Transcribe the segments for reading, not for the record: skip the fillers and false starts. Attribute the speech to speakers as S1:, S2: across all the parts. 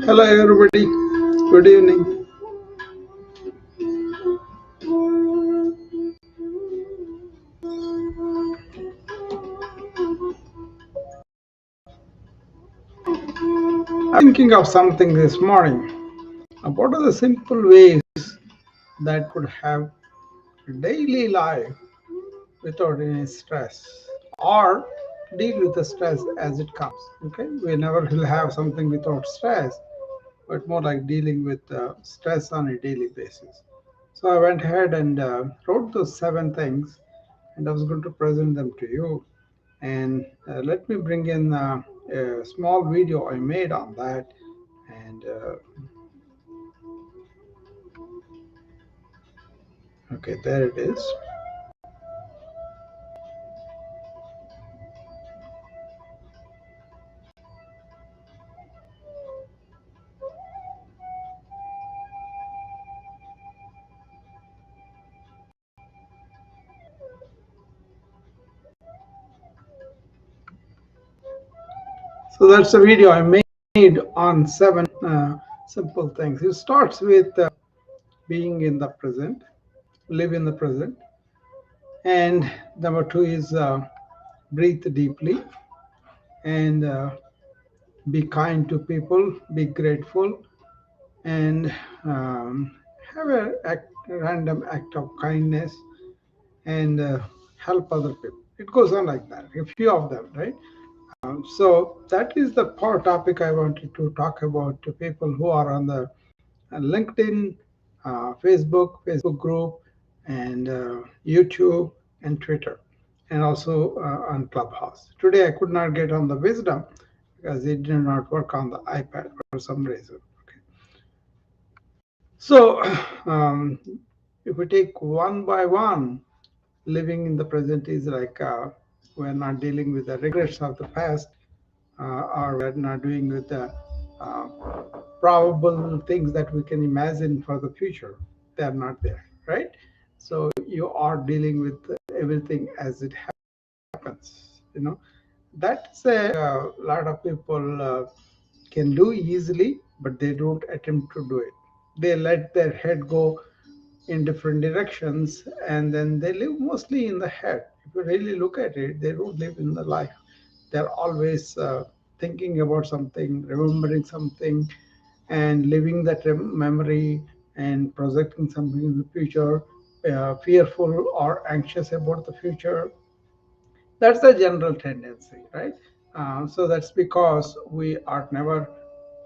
S1: Hello, everybody. Good evening. I'm thinking of something this morning. What are the simple ways that could have daily life without any stress or deal with the stress as it comes? Okay, we never will have something without stress, but more like dealing with stress on a daily basis. So I went ahead and wrote those 7 things, and I was going to present them to you. And let me bring in a small video I made on that. And okay, there it is. So that's the video I made on 7 simple things. It starts with being in the present, live in the present. And number 2 is breathe deeply and be kind to people, be grateful, and have a random act of kindness and help other people. It goes on like that, a few of them, right? So that is the power topic I wanted to talk about to people who are on the LinkedIn, Facebook group, and YouTube and Twitter, and also on Clubhouse. Today I could not get on the Wisdom because it did not work on the iPad for some reason. Okay. So if we take one by one, living in the present is like we're not dealing with the regrets of the past, or we're not doing with the uh, probable things that we can imagine for the future. They're not there, right? So you are dealing with everything as it happens. That's a lot of people can do easily, but they don't attempt to do it. They let their head go in different directions, and then they live mostly in the head. If you really look at it, they don't live in the life. They're always thinking about something, remembering something, and living that memory and projecting something in the future, fearful or anxious about the future. That's the general tendency, right? So that's because we are never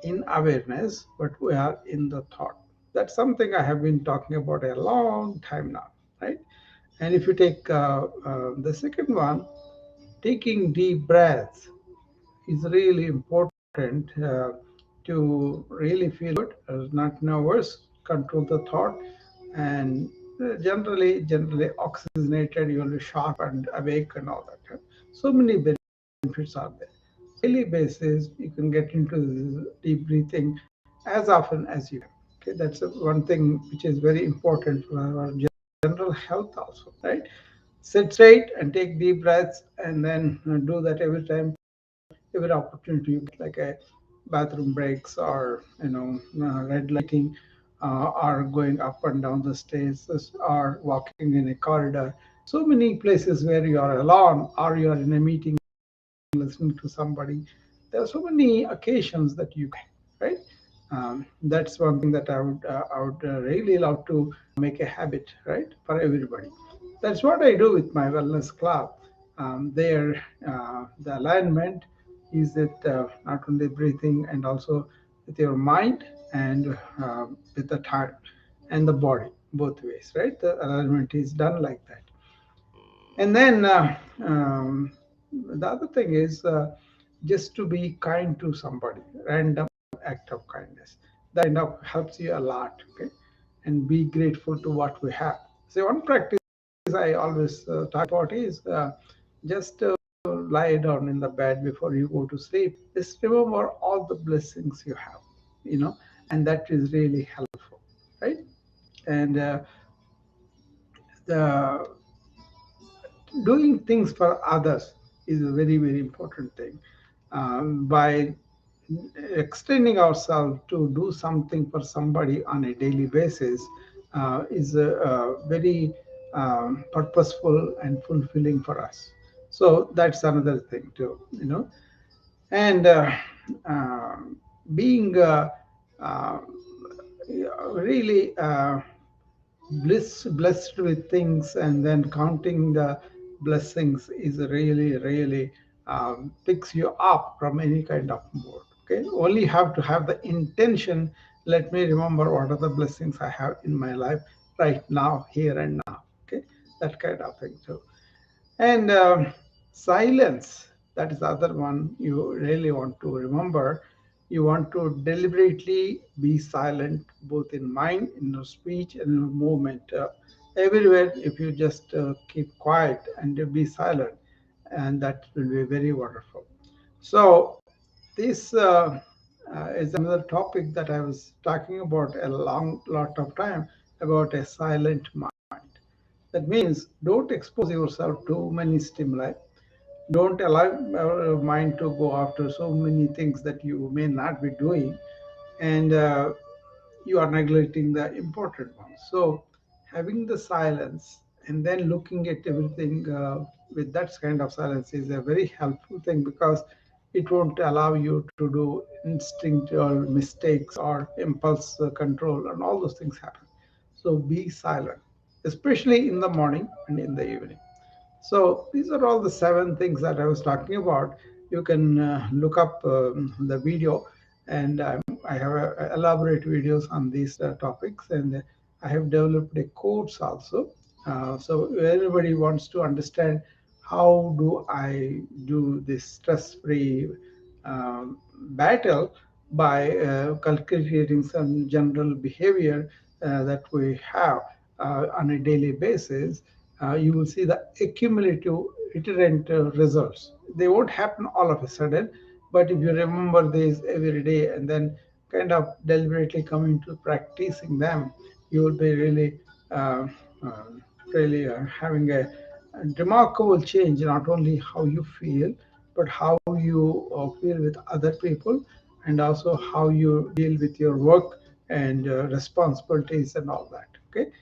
S1: in awareness, but we are in the thought. That's something I have been talking about a long time now, right? And if you take the second one, taking deep breaths is really important to really feel good, not nervous, control the thought, and generally oxygenated, you'll be sharp and awake and all that. Huh? So many benefits are there. Daily basis, you can get into this deep breathing as often as you can. Okay, that's one thing which is very important for our general health also, right? Sit straight and take deep breaths, and then do that every time, every opportunity you get, like a bathroom breaks, or red lighting, or going up and down the stairs, or walking in a corridor. So many places where you are alone, or you are in a meeting listening to somebody. There are so many occasions that you can, right? That's one thing that I would really love to make a habit, right, for everybody. That's what I do with my wellness club. There, the alignment is that not only breathing, and also with your mind, and with the time and the body, both ways, right? The alignment is done like that. And then the other thing is just to be kind to somebody, random act of kindness. That kind of helps you a lot, okay? And be grateful to what we have. So one practice I always talk about is just lie down in the bed before you go to sleep. Just remember all the blessings you have, you know, and that is really helpful, right? And the doing things for others is a very important thing. By extending ourselves to do something for somebody on a daily basis is very purposeful and fulfilling for us. So that's another thing too, and uh, being uh, really blessed with things and then counting the blessings is really picks you up from any kind of mood. Okay, only have to have the intention. Let me remember what are the blessings I have in my life right now, here and now. Okay, that kind of thing too. And silence, that is the other one you really want to remember. You want to deliberately be silent, both in mind, in your speech, and in your movement. Everywhere, if you just keep quiet and you be silent, and that will be very wonderful. So, this is another topic that I was talking about a long lot of time about a silent mind. That means don't expose yourself to many stimuli. Don't allow your mind to go after so many things that you may not be doing, and you are neglecting the important ones. So, having the silence and then looking at everything with that kind of silence is a very helpful thing, because it won't allow you to do instinctual mistakes or impulse control, and all those things happen. So, be silent, especially in the morning and in the evening. So these are all the seven things that I was talking about. You can look up the video, and I have elaborate videos on these topics, and I have developed a course also. So everybody wants to understand how do I do this stress-free battle by calculating some general behavior that we have on a daily basis. You will see the accumulative iterant results. They won't happen all of a sudden, but if you remember these every day and then kind of deliberately coming to practicing them, you will be really, uh, uh, having a remarkable change, not only how you feel, but how you feel with other people, and also how you deal with your work and responsibilities and all that. Okay.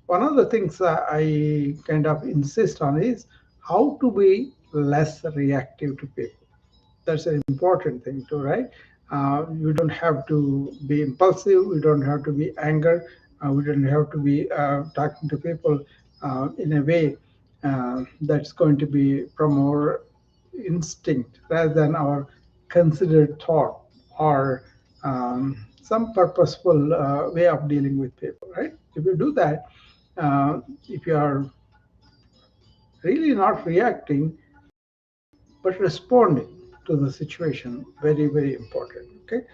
S1: One of the things I kind of insist on is how to be less reactive to people. That's an important thing too, right? You don't have to be impulsive. You don't have to be anger. We don't have to be talking to people in a way that's going to be from our instinct rather than our considered thought, or some purposeful way of dealing with people, right? If you do that, if you are really not reacting but responding to the situation, very important. Okay.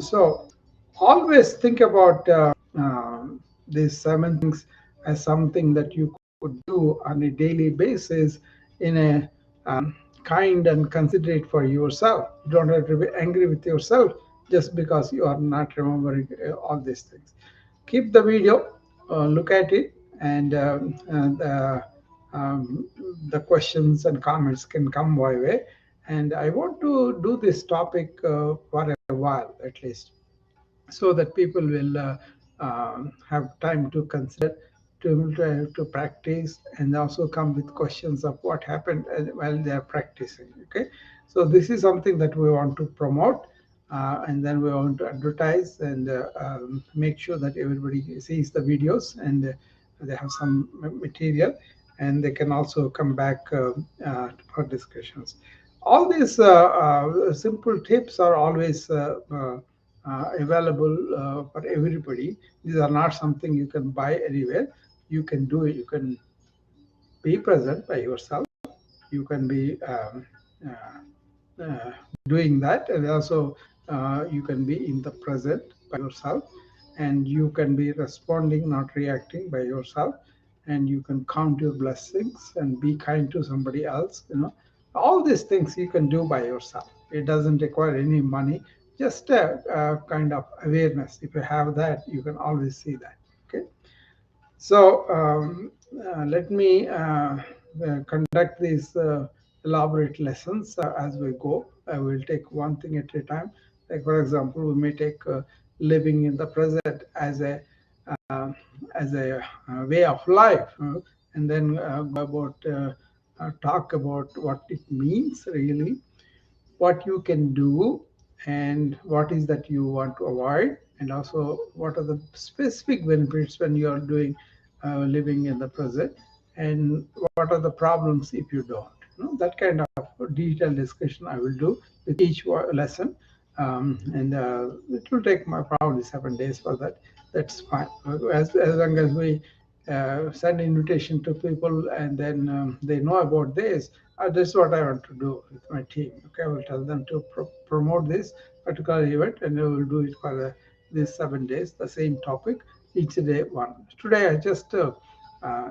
S1: So always think about these seven things as something that you could do on a daily basis in a kind and considerate for yourself. You don't have to be angry with yourself just because you are not remembering all these things. Keep the video, look at it, and um, the questions and comments can come my way. And I want to do this topic for a while at least, so that people will have time to consider, to practice, and also come with questions of what happened while they are practicing. Okay, so this is something that we want to promote, and then we want to advertise and make sure that everybody sees the videos, and they have some material, and they can also come back for discussions. All these simple tips are always available for everybody. These are not something you can buy anywhere. You can do it. You can be present by yourself. You can be doing that, and also you can be in the present by yourself, and you can be responding, not reacting, by yourself, and you can count your blessings and be kind to somebody else. All these things you can do by yourself. It doesn't require any money, just a kind of awareness. If you have that, you can always see that. Okay. So let me conduct this elaborate lessons as we go. We'll take one thing at a time. Like for example, we may take living in the present uh, as a way of life, and then go about talk about what it means really, what you can do, and what is that you want to avoid, and also what are the specific benefits when you are doing living in the present, and what are the problems if you don't. That kind of detailed discussion I will do with each lesson, and it will take my probably 7 days for that. That's fine, as long as we send invitation to people and then they know about this. This is what I want to do with my team. Okay, I will tell them to promote this particular event, and we will do it for these 7 days, the same topic, each day one. Today I just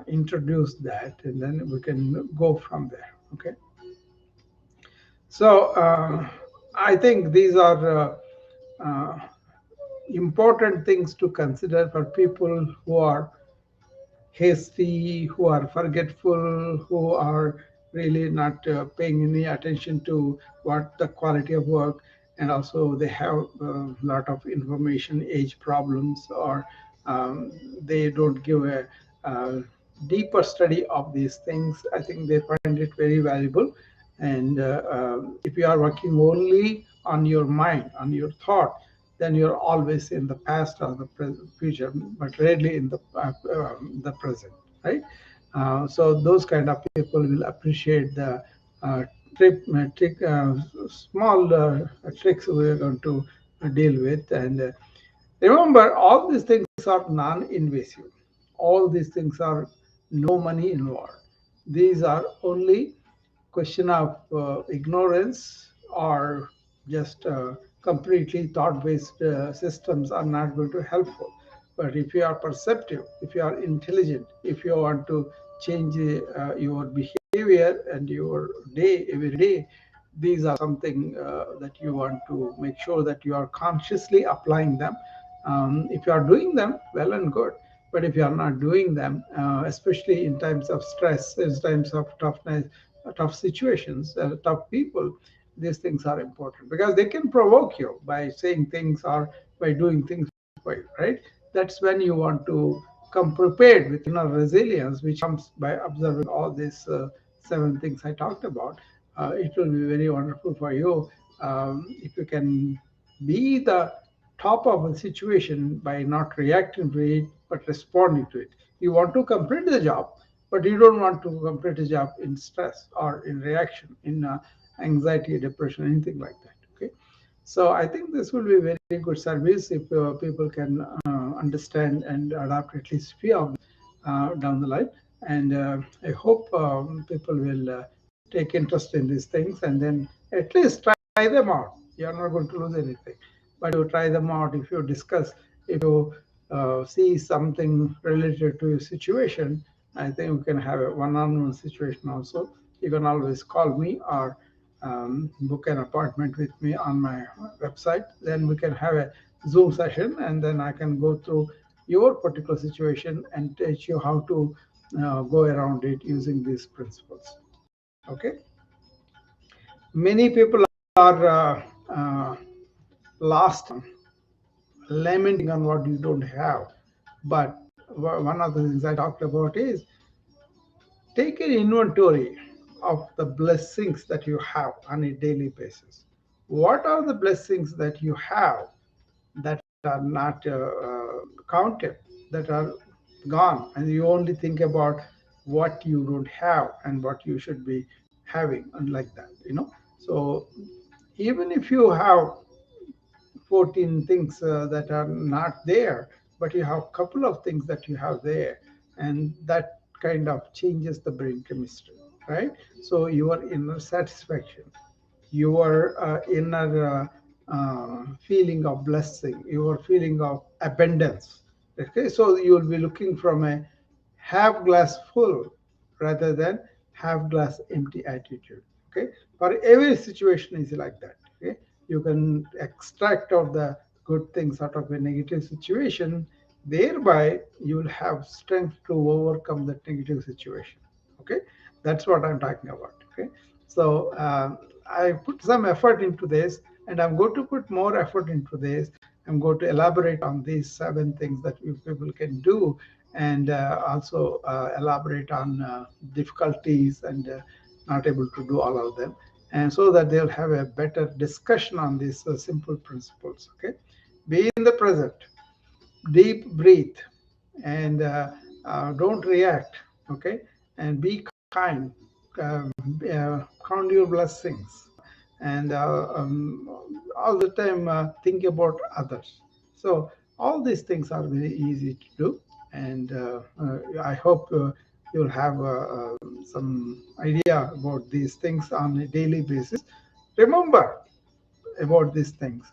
S1: introduced that, and then we can go from there. Okay, so I think these are uh, important things to consider for people who are hasty, who are forgetful, who are really not paying any attention to what the quality of work, and also they have a lot of information age problems, or they don't give a deeper study of these things. I think they find it very valuable. And if you are working only on your mind, on your thought, then you're always in the past or the future, but rarely in the present, right? So those kind of people will appreciate the uh, small tricks we're going to deal with. And remember, all these things are non-invasive. All these things are no money involved. These are only question of ignorance, or just completely thought-based systems are not going to helpful. But if you are perceptive, if you are intelligent, if you want to change your behavior and your day every day, these are something that you want to make sure that you are consciously applying them. If you are doing them, well and good. But if you are not doing them, especially in times of stress, in times of toughness, tough situations, tough people, these things are important because they can provoke you by saying things or by doing things for you, right? That's when you want to come prepared with inner resilience, which comes by observing all these 7 things I talked about. It will be very wonderful for you if you can be the top of a situation by not reacting to it but responding to it. You want to complete the job, but you don't want to complete the job in stress or in reaction, in anxiety, depression, anything like that. Okay, so I think this will be a very good service if people can understand and adopt at least few of them down the line. And I hope people will take interest in these things and then at least try them out. You're not going to lose anything, but you try them out. If you discuss, if you see something related to your situation, I think we can have a one-on-one situation also. You can always call me or book an appointment with me on my website. Then we can have a Zoom session, and then I can go through your particular situation and teach you how to go around it using these principles. Okay. Many people are lost, lamenting on what you don't have. But one of the things I talked about is take an inventory of the blessings that you have on a daily basis. What are the blessings that you have that are not counted, that are gone, and you only think about what you don't have and what you should be having, and like that. So even if you have 14 things that are not there, but you have a couple of things that you have there, and that kind of changes the brain chemistry, right? So your inner satisfaction, your inner feeling of blessing, your feeling of abundance. Okay, so you will be looking from a half glass full rather than half glass empty attitude. Okay, for every situation is like that. Okay, you can extract out the good things out of a negative situation. Thereby, you will have strength to overcome that negative situation. Okay, that's what I'm talking about. Okay, So I put some effort into this, and I'm going to put more effort into this. I'm going to elaborate on these 7 things that you people can do, and also elaborate on difficulties and not able to do all of them, and so that they'll have a better discussion on these simple principles. Okay, be in the present, deep breathe, and don't react. Okay, and be kind. Count your blessings, and all the time think about others. So all these things are very easy to do, and I hope you'll have some idea about these things on a daily basis. Remember about these things.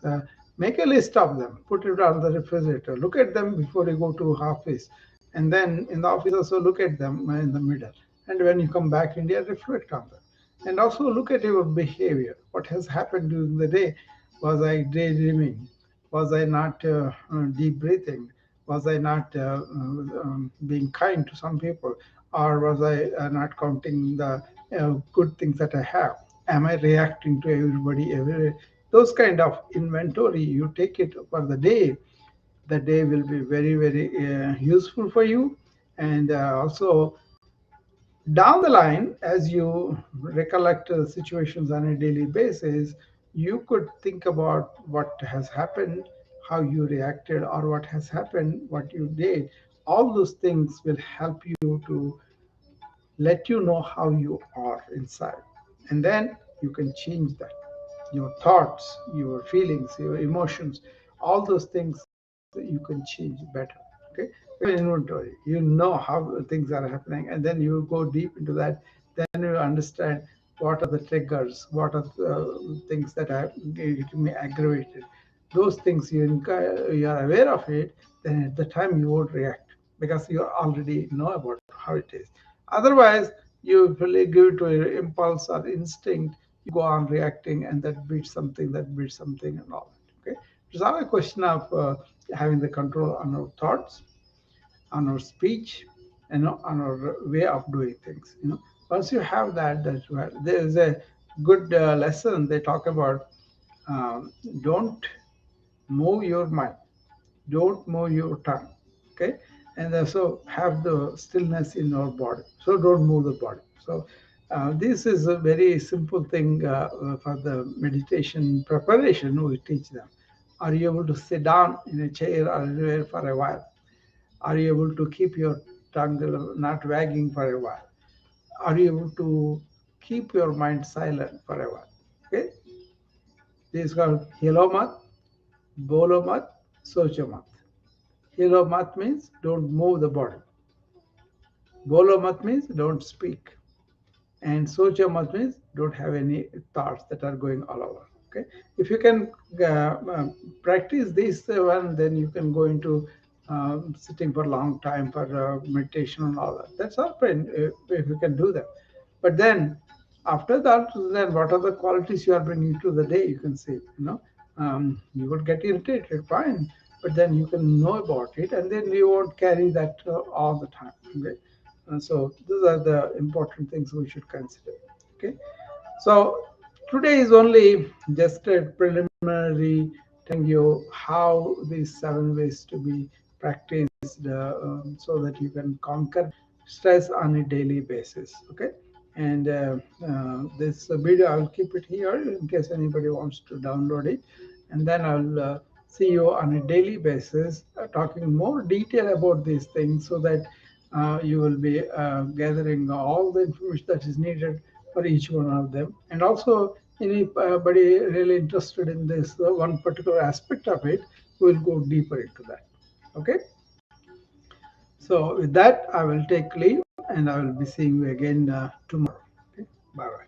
S1: Make a list of them, put it on the refrigerator, look at them before you go to office, and then in the office also look at them in the middle. And when you come back India, reflect on them. And also look at your behavior. What has happened during the day? Was I daydreaming? Was I not deep breathing? Was I not being kind to some people? Or was I not counting the good things that I have? Am I reacting to everybody every those kind of inventory? You take it for the day will be very very useful for you. And also down the line, as you recollect situations on a daily basis, you could think about what has happened, how you reacted, or what has happened, what you did. All those things will help you to let you know how you are inside, and then you can change that. Your thoughts, your feelings, your emotions, all those things you can change better. Okay, you have an inventory, you know how things are happening, and then you go deep into that. Then you understand what are the triggers, what are the things that are getting me aggravated. Those things you are aware of it, then at the time you won't react because you already know about how it is. Otherwise, you really give it to your impulse or instinct, you go on reacting, and that beats something, and all that. Okay, it's all a question of having the control on our thoughts, on our speech, and on our way of doing things. Once you have that, that's where there is a good lesson they talk about. Don't move your mind, don't move your tongue. Okay, and also have the stillness in our body, so don't move the body. So this is a very simple thing for the meditation preparation we teach them. Are you able to sit down in a chair or anywhere for a while? Are you able to keep your tongue not wagging for a while? Are you able to keep your mind silent for a while? Okay, this is called hilo mat, bolo mat, socho mat. Hilo mat means don't move the body. Bolo mat means don't speak. And socha mat means don't have any thoughts that are going all over. Okay, if you can practice this one, then you can go into sitting for a long time for meditation and all that. That's all fine if you can do that. But then after that, then what are the qualities you are bringing to the day? You can see, you would get irritated, fine, but then you can know about it, and then you won't carry that all the time. Okay, so these are the important things we should consider. Okay, so today is only just a preliminary telling you how these 7 ways to be practiced, so that you can conquer stress on a daily basis. Okay, and this video I'll keep it here in case anybody wants to download it, and then I'll see you on a daily basis talking more detail about these things, so that you will be gathering all the information that is needed for each one of them. And also, anybody really interested in this one particular aspect of it, will go deeper into that. Okay. So with that, I will take leave, and I will be seeing you again tomorrow. Okay. Bye bye.